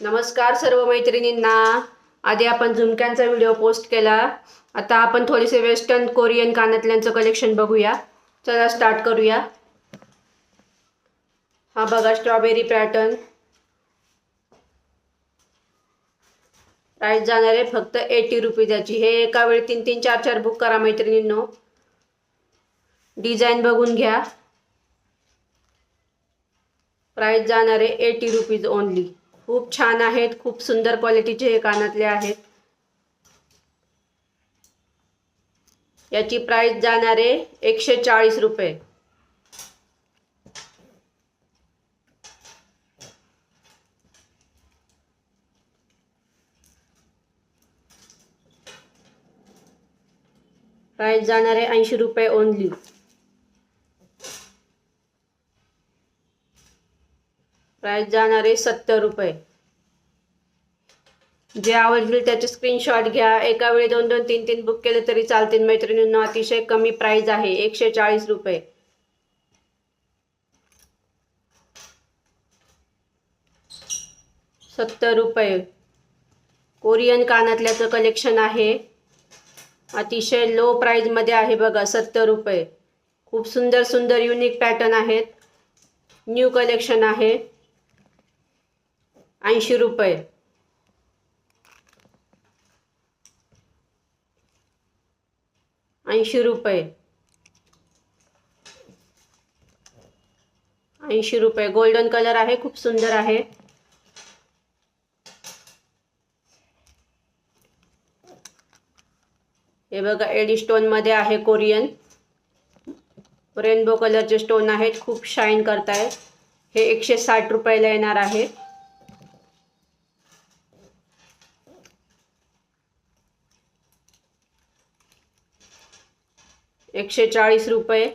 नमस्कार सर्व मैत्रिणींना। आधी आपण झुमक्यांचा व्हिडिओ पोस्ट केला, आता आपण थोडेसे वेस्टर्न कोरियन कानातल्यांचं कलेक्शन बघूया। चला स्टार्ट करूया। हा बघा स्ट्रॉबेरी पॅटर्न, प्राइस जाणार आहे फक्त 80 रुपीज याची। हे एका वेळी 3-3 4-4 बुक करा मैत्रिणींनो। डिझाइन बघून घ्या। प्राइस जाणार आहे 80 रुपीज ओनली। खूप छान आहेत, खूप सुंदर क्वालिटीचे हे कानातले आहेत। याची प्राइस जाणार आहे 140 रुपये। प्राइस जाणार आहे 80 रुपये ओनली। प्राइस जाणार आहे 70 रुपये। जे आवडतील त्याचे स्क्रीनशॉट घ्या। एका वेळी 2-2 3-3 बुक केले तरी चालतील मैत्रिणींना। अतिशय कमी प्राइस आहे, 140 रुपये। ₹70 कोरियन कानातल्याचं कलेक्शन आहे। अतिशय लो प्राइस मध्ये आहे बघा, 70 रुपये। खूप सुंदर सुंदर युनिक पॅटर्न आहेत, न्यू कलेक्शन आहे। 80 रुपये। 80 रुपये। 80 रुपये। गोल्डन कलर आहे, खूप सुंदर आहे। हे बघा एडी स्टोन मध्ये आहे, कोरियन रेनबो कलरचे स्टोन आहेत, खूप शाईन करताय। हे 160 रुपयाला येणार आहे। ₹140 रुपये।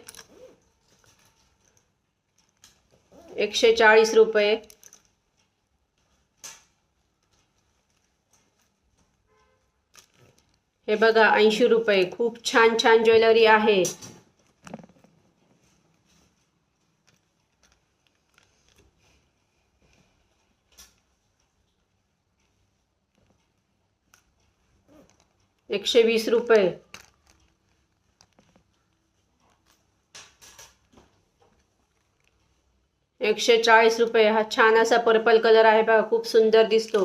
140 रुपये। हे बघा 80 रुपये। खूप छान छान ज्वेलरी आहे। ₹120 रुपये। 140 रुपये। हा छान असा पर्पल कलर आहे बघा, खूप सुंदर दिसतो।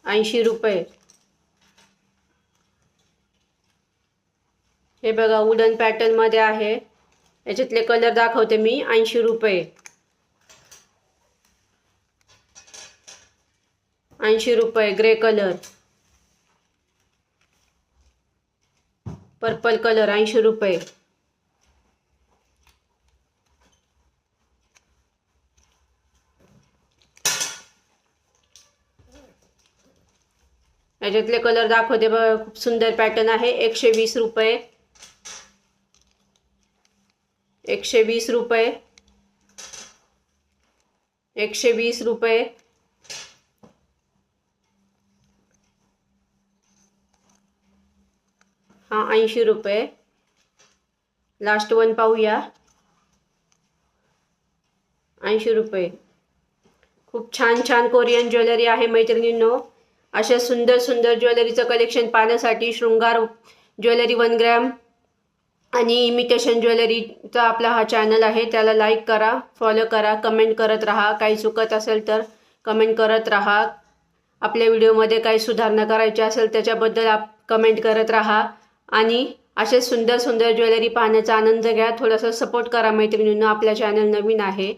80 रुपये। हे बघा वुडन पॅटर्न मध्ये आहे, याच्यातले कलर दाखवते मी। 80 रुपये। 80 रुपये। ग्रे कलर, पर्पल कलर, 80 रुपये। याच्यातले कलर दाखवते बघा, खूप सुंदर पॅटर्न आहे। 120 रुपये। 120 रुपये। 120 रुपये। हा 80 रुपये। लास्ट वन पाहूया। 80 रुपये। खूप छान छान कोरियन ज्वेलरी आहे मैत्रिणींनो। अशा सुंदर सुंदर ज्वेलरीचं कलेक्शन पाहण्यासाठी शृंगार ज्वेलरी 1 ग्रॅम आणि इमिटेशन ज्वेलरीचा आपला हा चॅनल आहे, त्याला लाईक करा, फॉलो करा, कमेंट करत राहा। काही चुकत असेल तर कमेंट करत राहा। आपल्या व्हिडिओमध्ये काही सुधारणा करायची असेल त्याच्याबद्दल कमेंट करत राहा। आणि असे सुंदर सुंदर ज्वेलरी पाहण्याचा आनंद घ्या। थोडासा सपोर्ट करा मैत्रिणींनो, आपला चॅनल नवीन आहे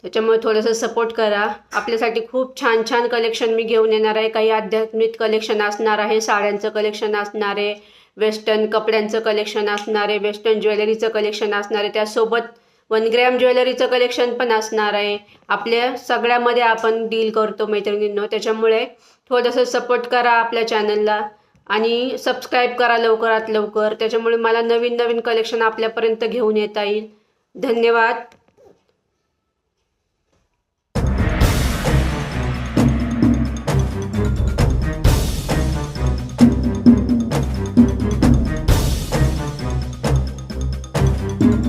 त्याच्यामुळे थोडंसं सपोर्ट करा। आपल्यासाठी खूप छान छान कलेक्शन मी घेऊन येणार आहे। काही आध्यात्मिक कलेक्शन असणार आहे, साड्यांचं कलेक्शन असणार आहे, वेस्टर्न कपड्यांचं कलेक्शन असणार आहे, वेस्टर्न ज्वेलरीचं कलेक्शन असणार आहे, त्यासोबत 1 ग्रॅम ज्वेलरीचं कलेक्शन पण असणार आहे। आपल्या सगळ्यामध्ये आपण डील करतो मैत्रिणींनो, त्याच्यामुळे थोडंसं सपोर्ट करा आपल्या चॅनलला आणि सबस्क्राईब करा लवकरात लवकर, त्याच्यामुळे मला नवीन नवीन कलेक्शन आपल्यापर्यंत घेऊन येता येईल। धन्यवाद।